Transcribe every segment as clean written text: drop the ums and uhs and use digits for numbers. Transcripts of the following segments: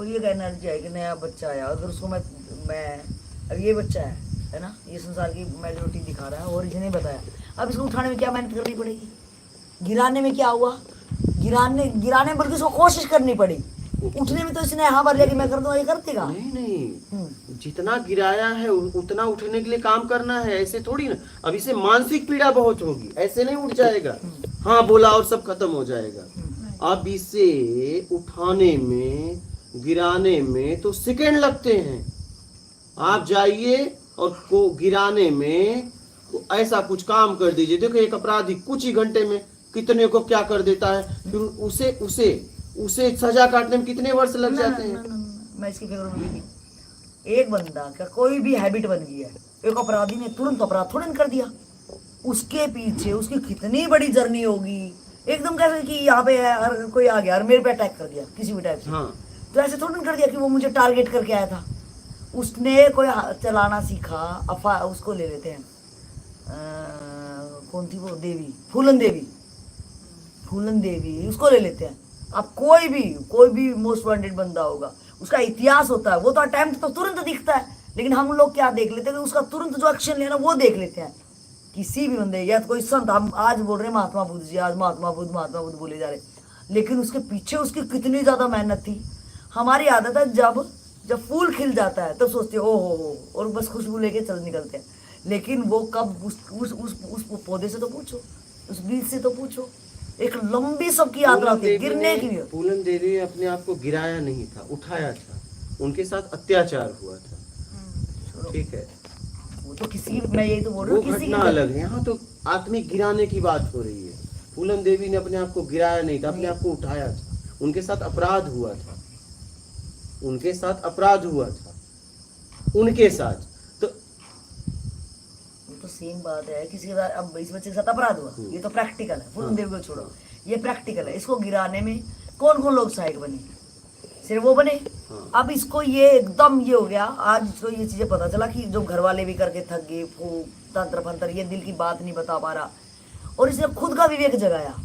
कोई एक एनर्जी है कि नया बच्चा आया, अगर उसको मैं अब ये बच्चा है ना, ये संसार की मेजोरिटी दिखा रहा है और इसे नहीं बताया, अब इसको उठाने में क्या मेहनत करनी पड़ेगी, गिराने में क्या हुआ, गिराने बल्कि उसको कोशिश करनी पड़ी, उठने में तो इसने हाँ भर लिया कि मैं कर दूंगा, ये कर देगा नहीं, जितना गिराया है उतना उठने के लिए काम करना है, ऐसे थोड़ी ना। अब इसे मानसिक पीड़ा बहुत होगी, ऐसे नहीं उठ जाएगा, हाँ बोला और सब खत्म हो जाएगा। अब इसे उठाने में गिराने में तो सेकंड लगते हैं। आप जाइए और को गिराने में ऐसा कुछ काम कर दीजिए, देखो एक अपराधी कुछ ही घंटे में कितने को क्या कर देता है, फिर उसे उसे उसे सजा काटने में कितने वर्ष लग जाते हैं। मैं इसकी फिक्र में, एक बंदा का कोई भी हैबिट बन गई है, एक अपराधी ने तुरंत अपराध थोड़ा कर दिया, उसके पीछे उसकी कितनी बड़ी जर्नी होगी। एकदम कैसे कि यहाँ पे अगर कोई आ गया और मेरे पे अटैक कर दिया किसी भी टाइप से, हाँ। तो ऐसे थोड़ा कर दिया कि वो मुझे टारगेट करके आया था। उसने कोई चलाना सीखा, अफा उसको ले लेते हैं, कौन थी वो देवी, फूलन देवी उसको ले लेते हैं। अब कोई भी मोस्ट वांटेड बंदा होगा, उसका इतिहास होता है, वो तो अटेम्प्ट तो तुरंत दिखता है, लेकिन हम लोग क्या देख लेते हैं कि उसका तुरंत जो एक्शन लेना वो देख लेते हैं। किसी भी बंदे या तो कोई संत, हम आज बोल रहे हैं महात्मा बुद्ध जी, आज महात्मा बुद्ध बोले जा रहे, लेकिन उसके पीछे उसकी कितनी ज्यादा मेहनत थी। हमारी आदत है जब फूल खिल जाता है तो सोचते हैं ओहो और बस खुशबू लेके चल निकलते हैं, लेकिन वो कब उस पौधे से तो पूछो, उस बीज से तो पूछो, एक लंबी सबकी यात्रा होती है गिरने की। फूलन देवी ने अपने आप को गिराया नहीं था, उठाया था, उनके साथ अत्याचार हुआ था, ठीक है, वो तो किसी, मैं यही तो बोल रहा हूँ, वो घटना अलग है। यहाँ तो आत्मिक गिराने की बात हो रही है। फूलन देवी ने अपने आप को गिराया नहीं था, अपने आप को उठाया था। उनके साथ अपराध हुआ था, उनके साथ तो सेम बात है। किसी के साथ, अब इस बच्चे के साथ अपराध हुआ, ये तो प्रैक्टिकल है, फूलन देवी को छोड़ो, ये प्रैक्टिकल है। इसको गिराने में कौन कौन लोग सहायक बने, सिर्फ वो बने। अब इसको ये एकदम ये हो गया, आज इसको ये चीजें पता चला कि जो घर वाले भी करके थक गए, तंत्र फंत्र, ये दिल की बात नहीं बता पा रहा, और इसने खुद का विवेक जगाया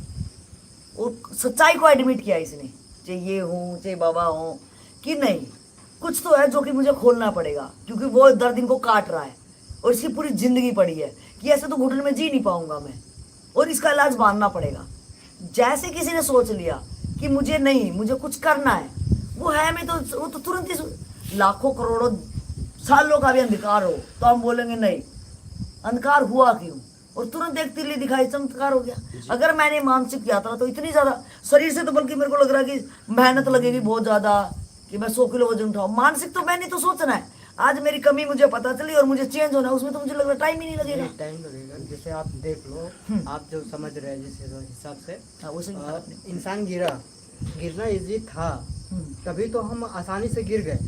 और सच्चाई को एडमिट किया इसने, चाहे ये हूँ चाहे बाबा हूँ, कि नहीं कुछ तो है जो कि मुझे खोलना पड़ेगा, क्योंकि वो दर्द इनको काट रहा है और इसकी पूरी जिंदगी पड़ी है कि ऐसे तो घुटन में जी नहीं पाऊंगा मैं, और इसका इलाज बांधना पड़ेगा। जैसे किसी ने सोच लिया कि मुझे नहीं, मुझे कुछ करना है, वो है मैं तो वो तो तुरंत ही लाखों करोड़ों सालों का भी अंधकार हो तो हम बोलेंगे नहीं, अंधकार हुआ क्यों, और तुरंत एक तिल्ली दिखाई, चमत्कार हो गया। अगर मैंने मानसिक यात्रा तो इतनी ज्यादा शरीर से तो बल्कि मेरे को लग रहा है कि मेहनत लगेगी बहुत ज्यादा कि मैं 100 किलो वजन उठाऊं, मानसिक तो मैंने तो सोचना है, आज मेरी कमी मुझे पता चली और मुझे चेंज होना है, उसमें तो मुझे लग रहा है टाइम ही नहीं लगेगा। टाइम लगेगा, जैसे आप देख लो, आप जो समझ रहे हैं जिस हिसाब से, इंसान गिरना इजी था, तभी तो हम आसानी से गिर गए।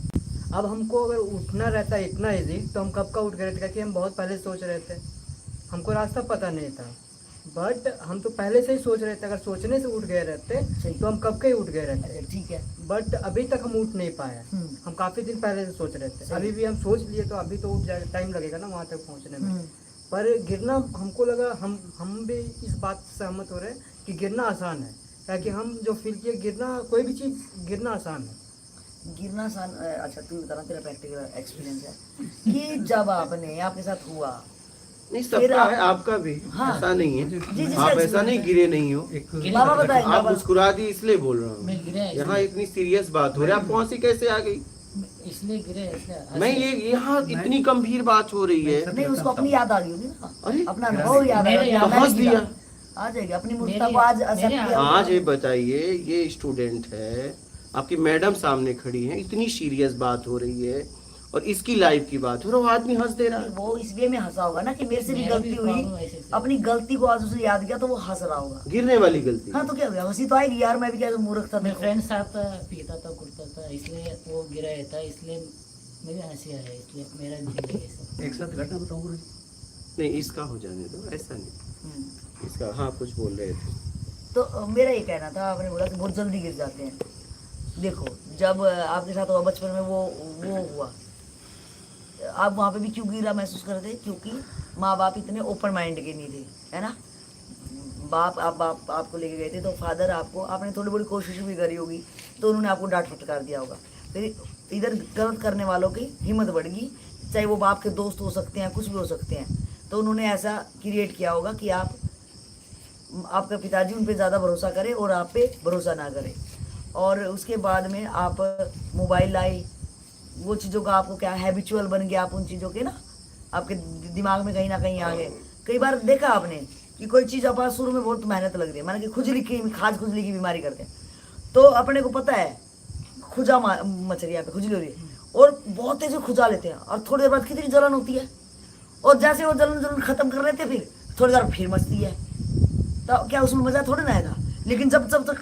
अब हमको अगर उठना रहता इतना इजी तो हम कब का उठ गए थे, क्योंकि हम बहुत पहले सोच रहे थे, हमको रास्ता पता नहीं था, बट हम तो पहले से ही सोच रहे थे। अगर सोचने से उठ गए रहते तो हम कब के ही उठ गए रहते, ठीक है, बट अभी तक हम उठ नहीं पाए। हम काफी दिन पहले से सोच रहे थे, अभी भी हम सोच लिए तो अभी तो उठ जाएगा, टाइम लगेगा ना वहाँ तक पहुँचने में। पर गिरना हमको लगा, हम भी इस बात से सहमत हो रहे हैं कि गिरना आसान है, ताकि हम जो फील किए, गिरना कोई भी चीज़ गिरना आसान है। गिरना आसान। अच्छा तू बताना, तेरा प्रैक्टिकल एक्सपीरियंस है कि जब आपके साथ हुआ, नहीं सबका है, आपका भी ऐसा नहीं है, आप ऐसा नहीं गिरे नहीं हो, बाबा बताएंगे, आप मुस्कुरा दी इसलिए बोल रहा हूँ। यहाँ इतनी सीरियस बात हो रही है, आप कौन सी कैसे आ गई, इसलिए गिरे, मैं ये यहाँ इतनी गंभीर बात हो रही है। नहीं उसको अपनी याद आ गई होगी ना, अपना अनुभव याद हंस दिया, आ जाएगी अपनी मूर्खता को आज। आज ये बताइए, ये स्टूडेंट है, आपकी मैडम सामने खड़ी है, इतनी सीरियस बात हो रही है और इसकी लाइफ की बात हो रहा है, वो आदमी हंस दे रहा है। वो इस वे में हंसा होगा ना कि मेरे से भी गलती हुई, अपनी गलती को आज उसने याद किया तो वो हंस रहा होगा, गिरने वाली गलती। हाँ तो क्या हो गया, हंसी तो आएगी यार, मैं भी क्या मूर्ख था, मेरे फ्रेंड साथ पीता था कुड़ता था, इसलिए वो गिरा था, इसलिए मुझे हंसी आया, इसलिए मेरा एक साथ घटना बताऊँ। नहीं इसका हो जाने दो, ऐसा नहीं इसका। हाँ कुछ बोल रहे थे। तो मेरा ये कहना था, आपने बोला कि बहुत जल्दी गिर जाते हैं। देखो जब आपके साथ हुआ बचपन में वो हुआ, आप वहाँ पे भी क्यों गिरा महसूस कर रहे थे, क्योंकि माँ बाप इतने ओपन माइंड के नहीं थे, है ना। बाप आपको लेके गए थे तो फादर आपने थोड़ी बड़ी कोशिश भी करी होगी तो उन्होंने आपको डांट फटकार दिया होगा। फिर इधर गलत करने वालों की हिम्मत बढ़ेगी, चाहे वो बाप के दोस्त हो सकते हैं, कुछ भी हो सकते हैं। तो उन्होंने ऐसा क्रिएट किया होगा कि आपके पिताजी उन पे ज़्यादा भरोसा करें और आप पे भरोसा ना करें। और उसके बाद में आप मोबाइल लाए, वो चीज़ों का आपको क्या हैबिचुअल बन गया, आप उन चीज़ों के ना आपके दिमाग में कहीं ना कहीं आ गए। कई बार देखा आपने कि कोई चीज़ अपना शुरू में बहुत मेहनत लग रही है, माना कि खुजली की खुजली की बीमारी करते हैं, तो अपने को पता है खुजा मच रही है, पे खुजली हो रही है, और बहुत तेज खुजा लेते हैं, और थोड़ी देर बाद कितनी जलन होती है, और जैसे वो जलन खत्म कर लेते हैं फिर थोड़ी देर फिर मचती है। तो क्या उसमें मजा थोड़ी ना आएगा? लेकिन जब जब तक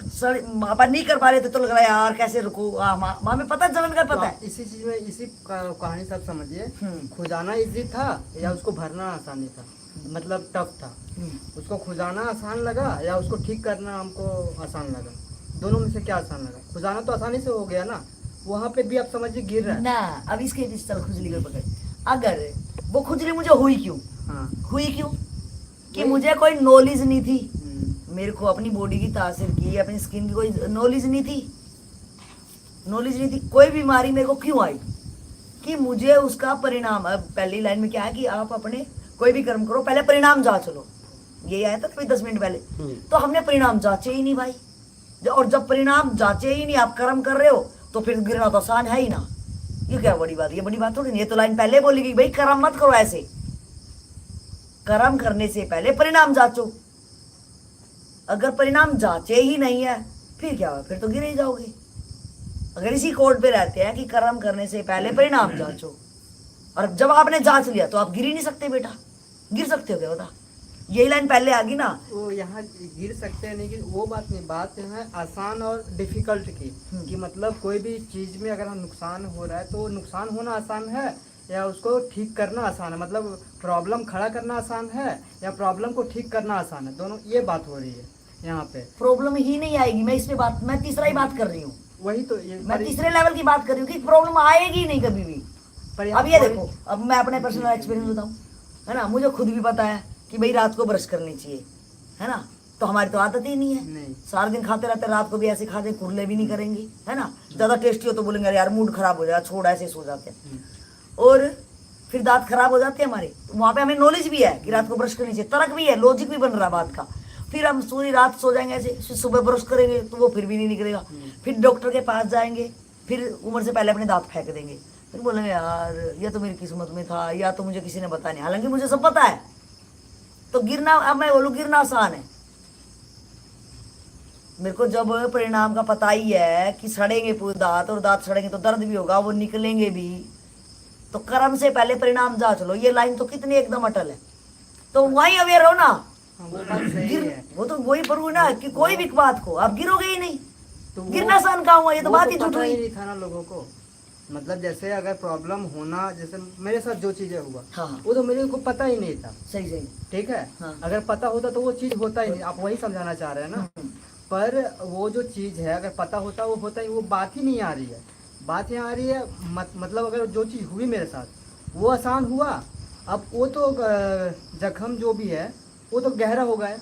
अपन नहीं कर पा रहे थे तो लग रहा है यार कैसे रुको, माँ में पता है जलन का पता है। इसी चीज में इसी कहानी सब समझिए, खुजाना इजी था या उसको भरना आसानी था, मतलब टफ था। उसको खुजाना आसान लगा या उसको ठीक करना हमको आसान लगा? दोनों में से क्या आसान लगा? खुजाना तो आसानी से हो गया ना, वहाँ पे भी आप समझिए गिर रहा है ना। अब इसके चल खुजली को पकड़, अगर वो खुजली मुझे हुई क्यों, हुई क्यों कि मुझे कोई नॉलेज नहीं थी, मेरे को अपनी बॉडी की तासीर की, अपनी स्किन की कोई नॉलेज नहीं थी, कोई बीमारी मेरे को क्यों आई कि मुझे उसका परिणाम। अब पहली लाइन में क्या है कि आप अपने कोई भी कर्म करो पहले परिणाम जांच लो, यही आया था कभी 10 मिनट पहले। तो हमने परिणाम जांचे ही नहीं भाई, और जब परिणाम जांचे ही नहीं, आप कर्म कर रहे हो तो फिर गिरना तो आसान है ही ना। ये क्या बड़ी बात, ये बड़ी बात थोड़ी नहीं। ये तो लाइन पहले बोली गई भाई कर्म मत करो ऐसे, कर्म करने से पहले परिणाम जांचो। अगर परिणाम जांचे ही नहीं है फिर क्या हुआ, फिर तो गिर ही जाओगे। अगर इसी कोड पे रहते हैं कि कर्म करने से पहले परिणाम जांचो, और जब आपने जांच लिया तो आप गिर ही नहीं सकते बेटा। गिर सकते हो क्या बता, यही लाइन पहले आ गई ना। वो यहाँ गिर सकते हैं नहीं, कि वो बात नहीं, बात है आसान और डिफिकल्ट की, कि मतलब कोई भी चीज में अगर हम नुकसान हो रहा है तो नुकसान होना आसान है या उसको ठीक करना आसान है, मतलब प्रॉब्लम खड़ा करना आसान है या प्रॉब्लम को ठीक करना आसान है, दोनों ये बात हो रही है यहाँ पे। प्रॉब्लम ही नहीं आएगी, मैं इसमें बात, मैं तीसरा ही बात कर रही हूँ, वही तो मैं तीसरे लेवल की बात कर रही हूँ कि प्रॉब्लम आएगी नहीं कभी भी। अब ये देखो, अब मैं अपने पर्सनल एक्सपीरियंस बताऊँ, है ना, मुझे खुद भी पता है कि भाई रात को ब्रश करनी चाहिए, है ना, तो हमारी तो आदत ही नहीं है, सारा दिन खाते रहते, रात को भी ऐसे खाते, कुरले भी नहीं करेंगे, है ना, ज्यादा टेस्टी हो तो बोलेंगे यार मूड खराब हो जाएगा, छोड़ ऐसे सो जाते हैं, और फिर दांत खराब हो जाते हैं हमारे। वहाँ पे हमें नॉलेज भी है कि रात को ब्रश करनी चाहिए, तर्क भी है, लॉजिक भी बन रहा है बात का। फिर हम पूरी रात सो जाएंगे ऐसे, सुबह ब्रश करेंगे तो वो फिर भी नहीं निकलेगा, फिर डॉक्टर के पास जाएंगे, फिर उम्र से पहले अपने दांत फेंक देंगे, फिर बोलेंगे यार ये तो मेरी किस्मत में था, या तो मुझे किसी ने बताया नहीं, हालांकि मुझे सब पता है। तो गिरना, अब मैं बोलूँ गिरना आसान है, मेरे को जब परिणाम का पता ही है कि सड़ेंगे पूरे दांत, और दांत सड़ेंगे तो दर्द भी होगा, वो निकलेंगे भी, तो कर्म से पहले परिणाम जांच लो। ये लाइन तो कितनी एकदम अटल है, तो वहीं अवेयर हो ना। वो बात सही है, वो तो वही पर ना कि कोई भी बात को आप गिरोगे ही नहीं, तो गिरना आसान कहाँ हुआ, ये तो बात ही झूठ हुई। नहीं था ना लोगों को, मतलब जैसे अगर प्रॉब्लम होना, जैसे मेरे साथ जो चीजें हुआ, हाँ, वो तो मेरे को पता ही नहीं था। सही सही, ठीक है, हाँ। अगर पता होता तो वो चीज होता ही नहीं, आप वही समझाना चाह रहे हैं ना। पर वो जो चीज है अगर पता होता वो होता ही, वो बात ही नहीं आ रही है। बात यहाँ आ रही है मतलब अगर जो चीज हुई मेरे साथ वो आसान हुआ, अब वो तो जख्म जो भी है वो तो गहरा हो गया,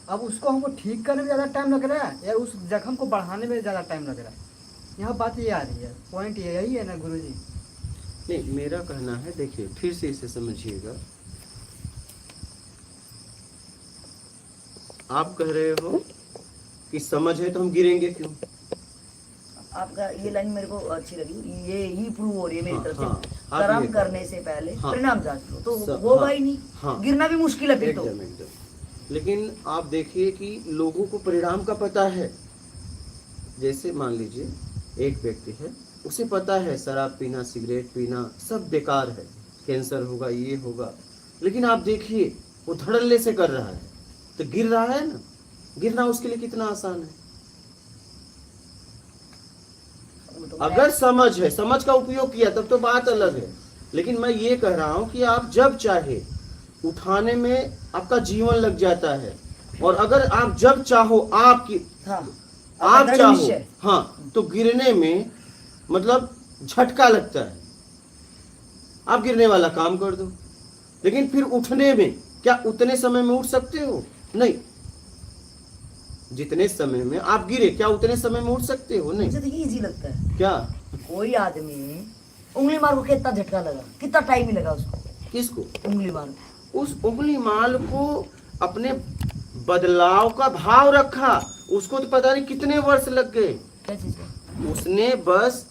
अब उसको हमको ठीक करने में ज़्यादा टाइम लग रहा है या उस जख्म को बढ़ाने में ज़्यादा टाइम लग रहा है। यहाँ बात ये आ रही है, पॉइंट यही है ना गुरुजी। नहीं, मेरा कहना है, देखिए फिर से इसे समझिएगा। आप कह रहे हो कि समझ है तो हम गिरेंगे क्यों? आपका ये लाइन मेरे को अच्छी लगी, ये ही प्रूव हो रही है मेरी तरफ से। हाँ, कर्म करने से पहले परिणाम जांच लो, तो होगा ही नहीं, हाँ, गिरना भी मुश्किल है फिर तो। एकदम। लेकिन आप देखिए कि लोगों को परिणाम का पता है। जैसे मान लीजिए एक व्यक्ति है, उसे पता है शराब पीना, सिगरेट पीना सब बेकार है, कैंसर होगा, ये होगा, लेकिन आप देखिए वो धड़ल्ले से कर रहा है, तो गिर रहा है ना। गिरना उसके लिए कितना आसान है। अगर समझ है, समझ का उपयोग किया तब तो बात अलग है। लेकिन मैं ये कह रहा हूं कि आप जब चाहे उठाने में आपका जीवन लग जाता है, और अगर आप जब चाहो आपकी आप चाहो हाँ, तो गिरने में मतलब झटका लगता है, आप गिरने वाला काम कर दो। लेकिन फिर उठने में क्या उतने समय में उठ सकते हो? नहीं। जितने समय में आप गिरे क्या उतने समय में उठ सकते हो? नहीं। मुझे तो इजी लगता है। क्या कोई आदमी उंगली मार को कितना झटका लगा, कितना टाइम ही लगा उसको किसको? उंगली मार? उस उंगली माल को अपने बदलाव का भाव रखा, उसको तो पता नहीं कितने वर्ष लग गए। क्या चीज का? उसने बस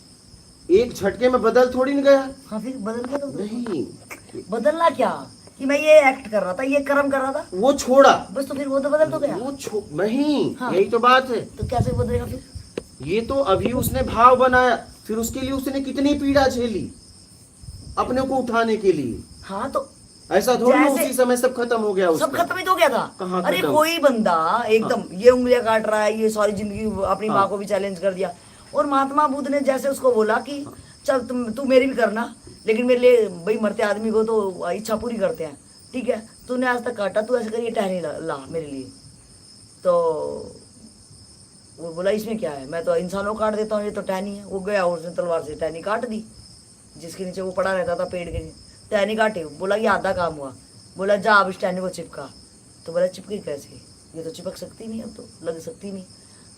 एक झटके में बदल थोड़ी न गया। हाँ फिर बदल गया तो नहीं, बदलना क्या कि मैं ये एक्ट कर रहा था, ये कर्म कर रहा था, वो छोड़ा, बस तो फिर वो तो बदल तो गया। नहीं, हाँ। यही तो बात है। तो कैसे बदलेगा फिर? ये तो अभी उसने भाव बनाया, फिर उसके लिए उसने कितनी पीड़ा झेली अपने को उठाने के लिए। हाँ तो ऐसा थोड़ी ना जैसे- उसी समय सब खत्म हो गया सब उसका। खत्म ही तो हो गया था। कहाँ अरे खत्म? कोई बंदा एकदम ये उंगलियां काट रहा है, ये सारी जिंदगी अपनी हाँ। माँ को भी चैलेंज कर दिया, और महात्मा बुद्ध ने जैसे उसको बोला कि चल तू मेरी भी करना, लेकिन मेरे लिए भाई मरते आदमी को तो इच्छा पूरी करते हैं, ठीक है, तूने आज तक काटा, तू ऐसे करिए टहनी ला मेरे लिए। तो वो बोला इसमें क्या है, मैं तो इंसानों को काट देता हूँ, ये तो टहनी है। वो गया और उसने तलवार से टहनी काट दी, जिसके नीचे वो पड़ा रहता था पेड़ के नीचे, टहनी काटी। बोला ये आधा काम हुआ। बोला जा अब इस टहनी को चिपका। तो बोला चिपकी कैसे, ये तो चिपक सकती नहीं, अब तो लग सकती नहीं।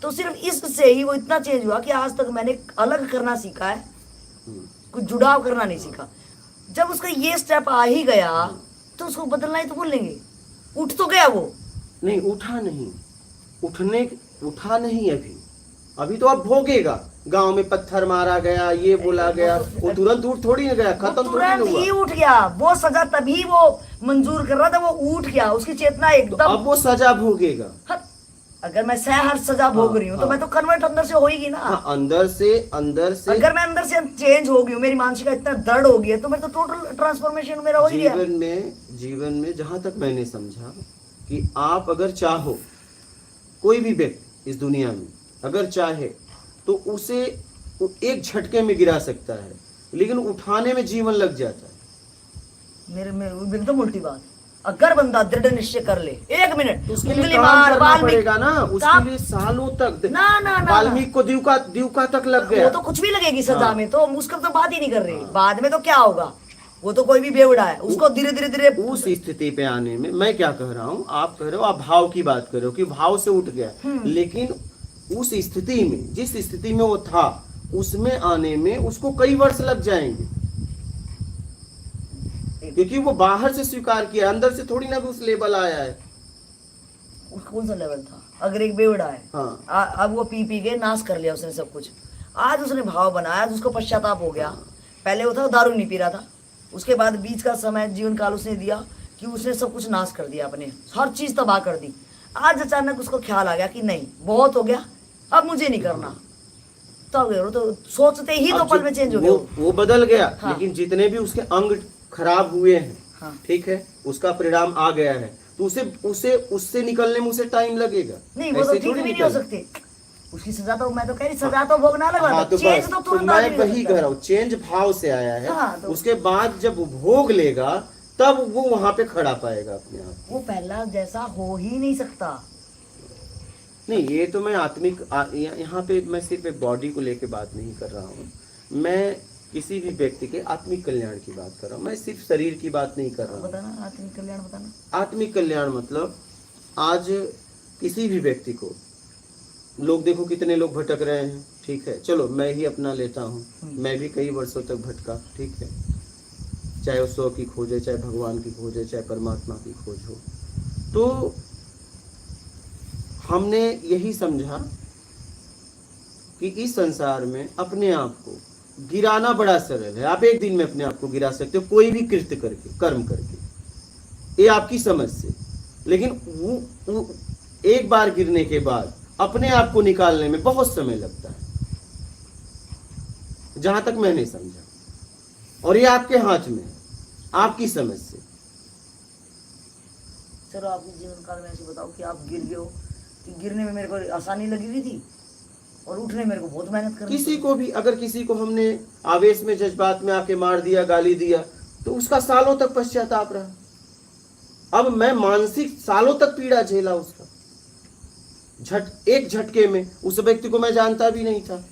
तो सिर्फ इससे ही वो इतना चेंज हुआ कि आज तक मैंने अलग करना सीखा है, कुछ जुड़ाव करना नहीं सीखा। जब उसका ये स्टेप आ ही गया तो उसको बदलना ही तो भूल लेंगे। उठ तो गया वो, नहीं उठा नहीं, उठा नहीं अभी तो अब भोगेगा। गांव में पत्थर मारा गया, ये बोला गया, वो तुरंत उठ थोड़ी न गया, वो खत्म थोड़ी तुरंत न ही हुआ। उठ गया। वो सजा तभी वो मंजूर कर रहा था, वो उठ गया, उसकी चेतना तो एकदम। अब वो सजा भोगेगा। हाँ, अगर मैं हर सजा भोग रही हूँ तो हाँ। मैं तो कन्वर्ट अंदर से होगी ना। हाँ, अंदर से अगर मैं अंदर से चेंज हो गई हूँ, मेरी मानसिकता इतना दृढ़ हो गई है, तो मैं तो टोटल ट्रांसफॉर्मेशन मेरा हो ही गया। जीवन में जहां तक मैंने समझा कि आप अगर चाहो, कोई भी व्यक्ति इस दुनिया में अगर चाहे तो उसे वो एक झटके में गिरा सकता है, लेकिन उठाने में जीवन लग जाता है। मेरे एकदम उल्टी बात। अगर बंदा दृढ़ निश्चय कर ले, 1 मिनट तो उसके लिए उंगली काम मार, करना वाल्मीकि- पड़ेगा ना, उसके काम- लिए सालों तक। ना ना ना वाल्मीकि को दिवका तक लग गया। वो तो कुछ भी लगेगी सजा हाँ। में, तो उसका तो बात ही नहीं कर रही। बाद में तो क्या होगा, वो तो कोई भी बेवड़ा है, उसको धीरे धीरे धीरे उस स्थिति पे आने में मैं क्या कह रहा हूँ, आप कह रहे हो, आप भाव की बात कर रहे हो कि भाव से उठ गया, लेकिन उस स्थिति में, जिस स्थिति में वो था, उसमें आने में उसको कई वर्ष लग जाएंगे, क्योंकि वो बाहर से स्वीकार किया, अंदर से थोड़ी ना उस लेवल आया है। कौन सा लेवल था? अगर एक बेवड़ा है, हाँ। अब वो पी के नाश कर लिया उसने सब कुछ। आज उसने भाव बनाया, आज उसको पश्चाताप हो गया। पहले वो था दारू नहीं पी रहा था, उसके बाद बीच का समय जीवन काल उसने दिया कि उसने सब कुछ नाश कर दिया, अपने हर चीज तबाह कर दी। आज अचानक उसको ख्याल आ गया कि नहीं बहुत हो गया, अब मुझे नहीं करना। तो सोचते ही तो पल में चेंज हो गया। वो बदल गया। हाँ। लेकिन जितने भी उसके अंग खराब हुए हैं, हाँ। ठीक है, उसका परिणाम आ गया है, तो उससे निकलने में उसे टाइम लगेगा। नहीं वो तो ऐसे ठीक थोड़ी भी नहीं हो निकल- सकती उसकी सजा। तो मैं तो कह रही सजा तो भोगना लगा, हाँ, तो चेंज बस, तो तो तुरंत मैं आदमी कर वही सकता कह है। रहा हूँ, चेंज भाव से आया है। हाँ, तो- उसके बाद जब वो भोग लेगा तब वो वहां पे खड़ा पाएगा अपने आप। वो पहला जैसा हो ही नहीं सकता। नहीं, ये तो मैं आत्मिक यहाँ पे मैं सिर्फ एक बॉडी को लेके बात नहीं कर रहा हूँ, मैं किसी भी व्यक्ति के आत्मिक कल्याण की बात कर रहा हूँ, मैं सिर्फ शरीर की बात नहीं कर रहा हूँ। बताना आत्मिक कल्याण बताना। आत्मिक कल्याण मतलब आज किसी भी व्यक्ति को, लोग देखो कितने लोग भटक रहे हैं, ठीक है, चलो मैं ही अपना लेता हूँ, मैं भी कई वर्षों तक भटका, ठीक है, चाहे वो स्व की खोज है, चाहे भगवान की खोज है, चाहे परमात्मा की खोज हो। तो हमने यही समझा कि इस संसार में अपने आप को गिराना बड़ा सरल है। आप एक दिन में अपने आप को गिरा सकते हो, कोई भी कृत्य करके, कर्म करके, ये आपकी समझ से। लेकिन वो एक बार गिरने के बाद अपने आप को निकालने में बहुत समय लगता है, जहां तक मैंने समझा। और ये आपके हाथ में है, आपकी समझ से। चलो आपके जीवन काल में ऐसे बताओ कि आप गिर गए हो, कि गिरने में मेरे को आसानी लगी हुई थी और उठने में मेरे को बहुत मेहनत करनी किसी को भी, अगर किसी को हमने आवेश में, जज्बात में आके मार दिया, गाली दिया, तो उसका सालों तक पश्चाताप रहा। अब मैं मानसिक सालों तक पीड़ा झेला उसका, एक झटके में। उस व्यक्ति को मैं जानता भी नहीं था,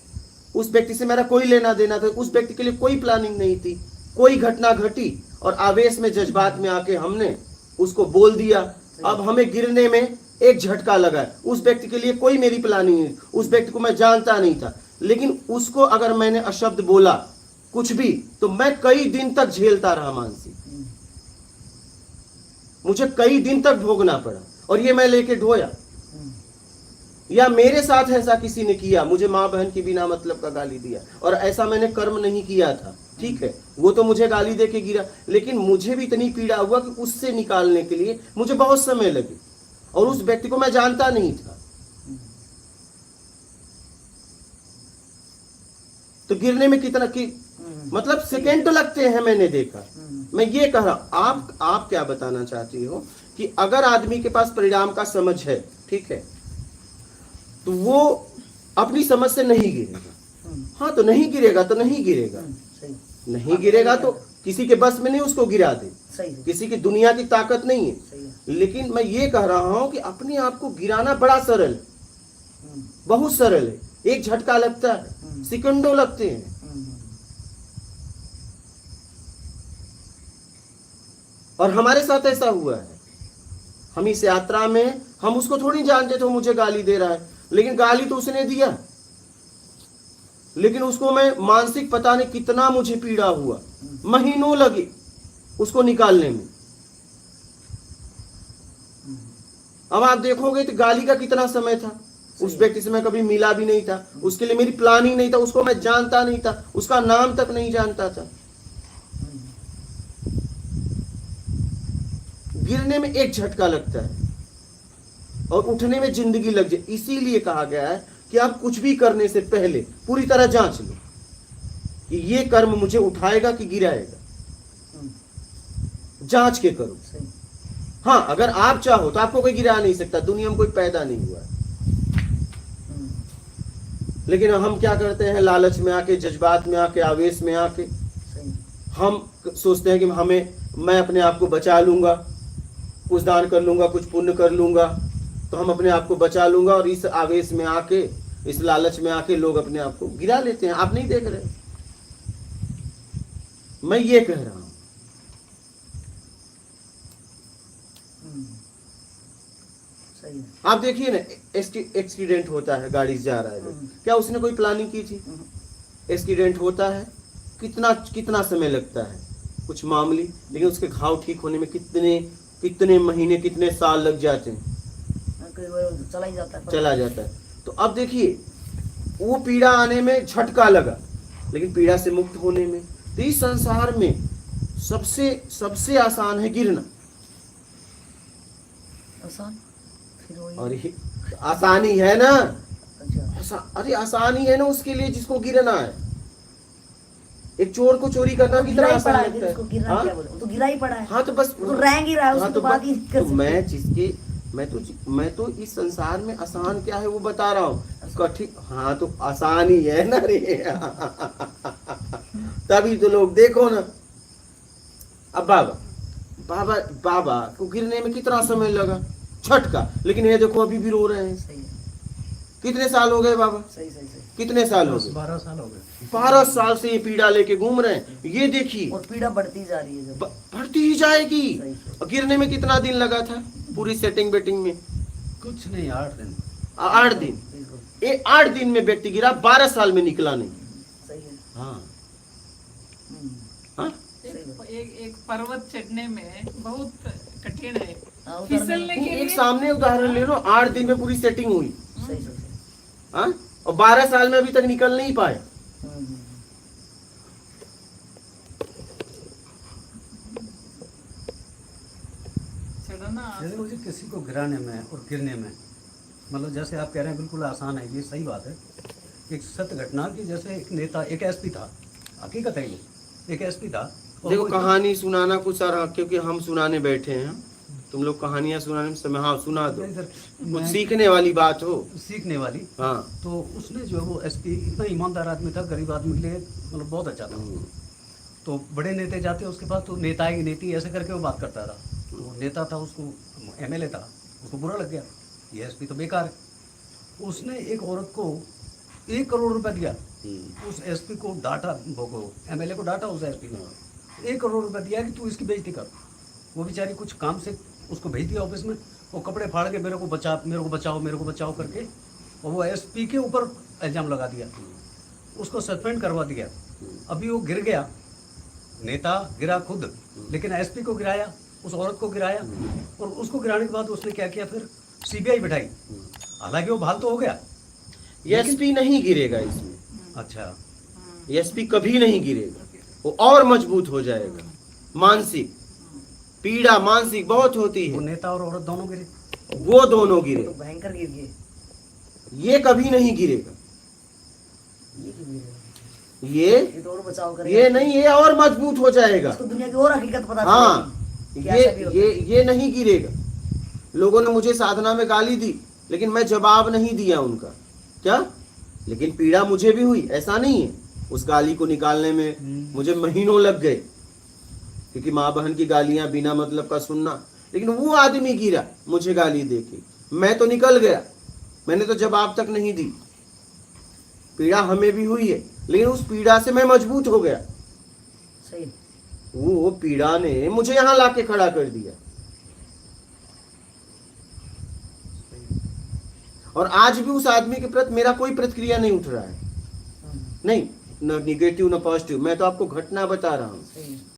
उस व्यक्ति से मेरा कोई लेना देना था, उस व्यक्ति के लिए कोई प्लानिंग नहीं थी, कोई घटना घटी और आवेश में, जज्बात में आके हमने उसको बोल दिया। अब हमें गिरने में एक झटका लगा। उस व्यक्ति के लिए कोई मेरी प्लानिंग नहीं, उस व्यक्ति को मैं जानता नहीं था, लेकिन उसको अगर मैंने अशब्द बोला कुछ भी तो मैं कई दिन तक झेलता रहा मानसिक, मुझे कई दिन तक भोगना पड़ा। और ये मैं लेके ढोया, या मेरे साथ ऐसा किसी ने किया, मुझे माँ बहन की बिना मतलब का गाली दिया, और ऐसा मैंने कर्म नहीं किया था, ठीक है, वो तो मुझे गाली दे के गिरा, लेकिन मुझे भी इतनी पीड़ा हुआ कि उससे निकालने के लिए मुझे बहुत समय लगे, और उस व्यक्ति को मैं जानता नहीं था। तो गिरने में कितना कि मतलब सेकेंड तो लगते हैं, मैंने देखा। मैं ये कह रहा, आप क्या बताना चाहती हो कि अगर आदमी के पास परिणाम का समझ है, ठीक है, तो वो अपनी समझ से नहीं गिरेगा। हाँ, तो नहीं गिरेगा तो नहीं गिरेगा, नहीं गिरेगा तो किसी के बस में नहीं उसको गिरा दे, किसी की दुनिया की ताकत नहीं है। लेकिन मैं ये कह रहा हूं कि अपने आप को गिराना बड़ा सरल है, बहुत सरल है। एक झटका लगता है, सेकंडों लगते हैं। और हमारे साथ ऐसा हुआ है। हम इस यात्रा में, हम उसको थोड़ी जानते थे मुझे गाली दे रहा है, लेकिन गाली तो उसने दिया, लेकिन उसको मैं मानसिक पता नहीं कितना मुझे पीड़ा हुआ, महीनों लगे उसको निकालने में। अब आप देखोगे तो गाली का कितना समय था। उस व्यक्ति से मैं कभी मिला भी नहीं था, उसके लिए मेरी प्लानिंग नहीं था, उसको मैं जानता नहीं था, उसका नाम तक नहीं जानता था। गिरने में एक झटका लगता है और उठने में जिंदगी लग जाए। इसीलिए कहा गया है कि आप कुछ भी करने से पहले पूरी तरह जांच लो कि ये कर्म मुझे उठाएगा कि गिराएगा। जांच के करो। हाँ, अगर आप चाहो तो आपको कोई गिरा नहीं सकता, दुनिया में कोई पैदा नहीं हुआ है। लेकिन हम क्या करते हैं, लालच में आके, जज्बात में आके, आवेश में आके हम सोचते हैं कि मैं अपने आप को बचा लूंगा, कुछ दान कर लूंगा, कुछ पुण्य कर लूंगा, तो हम अपने आप को बचा लूंगा। और इस आवेश में आके, इस लालच में आके लोग अपने आप को गिरा लेते हैं। आप नहीं देख रहे, मैं ये कह रहा हूं। आप देखिए ना, एक्सीडेंट होता है, गाड़ी से जा रहा है, क्या उसने कोई प्लानिंग की थी? एक्सीडेंट होता है, कितना समय लगता है, कुछ मामूली, लेकिन उसके घाव ठीक होने में कितने महीने, कितने साल लग जाते हैं, चला जाता है। तो अब देखिए, वो पीड़ा आने में झटका लगा, लेकिन पीड़ा से मुक्त होने में, तो इस संसार में सबसे आसान है गिरना। आसान, और आसानी है ना, अरे आसानी है ना उसके लिए जिसको गिरना है। एक चोर को चोरी करना कितना आसान लगता है। हाँ? तो गिरा ही पड़ा है। हाँ, तो बस तो रैंग ही रहा है, उसको तो बात ही कर सकते। मैं तो इस संसार में आसान क्या है वो बता रहा हूँ। कठिन, हाँ, तो आसान ही है ना रे। तभी तो लोग देखो ना। अब बाबा को गिरने में कितना समय लगा, झटका, लेकिन ये देखो अभी भी रो रहे हैं। सही है। कितने साल हो गए बाबा? सही। कितने साल हो गए? 12 साल हो गए। 12 साल से ये पीड़ा लेके घूम रहे हैं। ये देखिए, और पीड़ा बढ़ती जा रही है, बढ़ती ही जाएगी। सही। और गिरने में कितना दिन लगा था पूरी सेटिंग बेटिंग में? कुछ नहीं, 8 दिन। 8 दिन। ये 8 दिन में व्यक्ति गिरा, 12 साल में निकला नहीं। सही है। हाँ, हाँ? एक पर्वत चढ़ने में बहुत कठिन है, हाँ, फिसलने के एक लिए। सामने उदाहरण ले लो, 8 दिन में पूरी सेटिंग हुई, सही। हाँ? और 12 साल में अभी तक निकल नहीं पाए। जैसे मुझे किसी को गिराने में और गिरने में, मतलब जैसे आप कह रहे हैं बिल्कुल आसान है, ये सही बात है। एक सत्य घटना की, जैसे एक नेता, एक एसपी था, हकीकत है ये, एक एसपी था। देखो, कहानी सुनाना कुछ सारा, क्योंकि हम सुनाने बैठे हैं, तुम लोग कहानियां सुनाने में समय, हाँ सुना दो, कुछ सीखने वाली बात हो, सीखने वाली। हाँ। तो उसने जो है वो एसपी इतना ईमानदार आदमी था, गरीब आदमी के लिए मतलब बहुत अच्छा था। तो बड़े नेता जाते उसके पास, तो नेता की नीति ऐसे करके वो बात करता था। तो नेता था, उसको एमएलए था, उसको बुरा लग गया, ये एसपी तो बेकार है। उसने एक औरत को 1 करोड़ रुपया दिया, उस एसपी को डांटा, एमएलए को डांटा उस एसपी ने। 1 करोड़ रुपया दिया कि तू इसकी बेइज्जती कर। वो बेचारी कुछ काम से उसको भेज दिया ऑफिस में, वो कपड़े फाड़ के मेरे को बचाओ करके, और वो एसपी के ऊपर इल्जाम लगा दिया उसको सस्पेंड करवा दिया। अभी वो गिर गया, नेता गिरा खुद, लेकिन एसपी को गिराया, उस औरत को गिराया, और उसको गिराने के बाद उसने क्या किया, फिर सीबीआई बिठाई। हालांकि वो बहाल तो हो गया। एसपी नहीं गिरेगा इसमें, अच्छा, एसपी कभी नहीं गिरेगा, वो और मजबूत हो जाएगा। मानसिक पीड़ा मानसिक बहुत होती वो है, नेता और औरत दोनों गिरे। वो दोनों गिरे, तो भयंकर गिर गए। ये कभी नहीं गिरेगा। ये क्यों गिरेगा? ये तो और बचाव करेगा। ये नहीं, ये और मजबूत हो जाएगा। इसको दुनिया की और हकीकत पता हाँ, चलेगी। क्या ऐसा भी होता है? ये नहीं गिरेगा। लोगों ने मुझे साधना में गाली दी, लेकिन मैं जवाब नहीं दिया उनका। क्या? लेकिन पीड़ा मुझे भी हुई, ऐसा नहीं है। उस गाली को निकालने में मुझे महीनों लग गए, क्योंकि माँ बहन की गालियां बिना मतलब का सुनना। लेकिन वो आदमी गिरा मुझे गाली देके, मैं तो निकल गया, मैंने तो जवाब तक नहीं दी। पीड़ा हमें भी हुई है, लेकिन उस पीड़ा से मैं मजबूत हो गया। सही। वो पीड़ा ने मुझे यहाँ लाके खड़ा कर दिया। और आज भी उस आदमी के प्रति मेरा कोई प्रतिक्रिया नहीं उठ रहा है, नहीं, न निगेटिव न पॉजिटिव। मैं तो आपको घटना बता रहा हूँ। सही।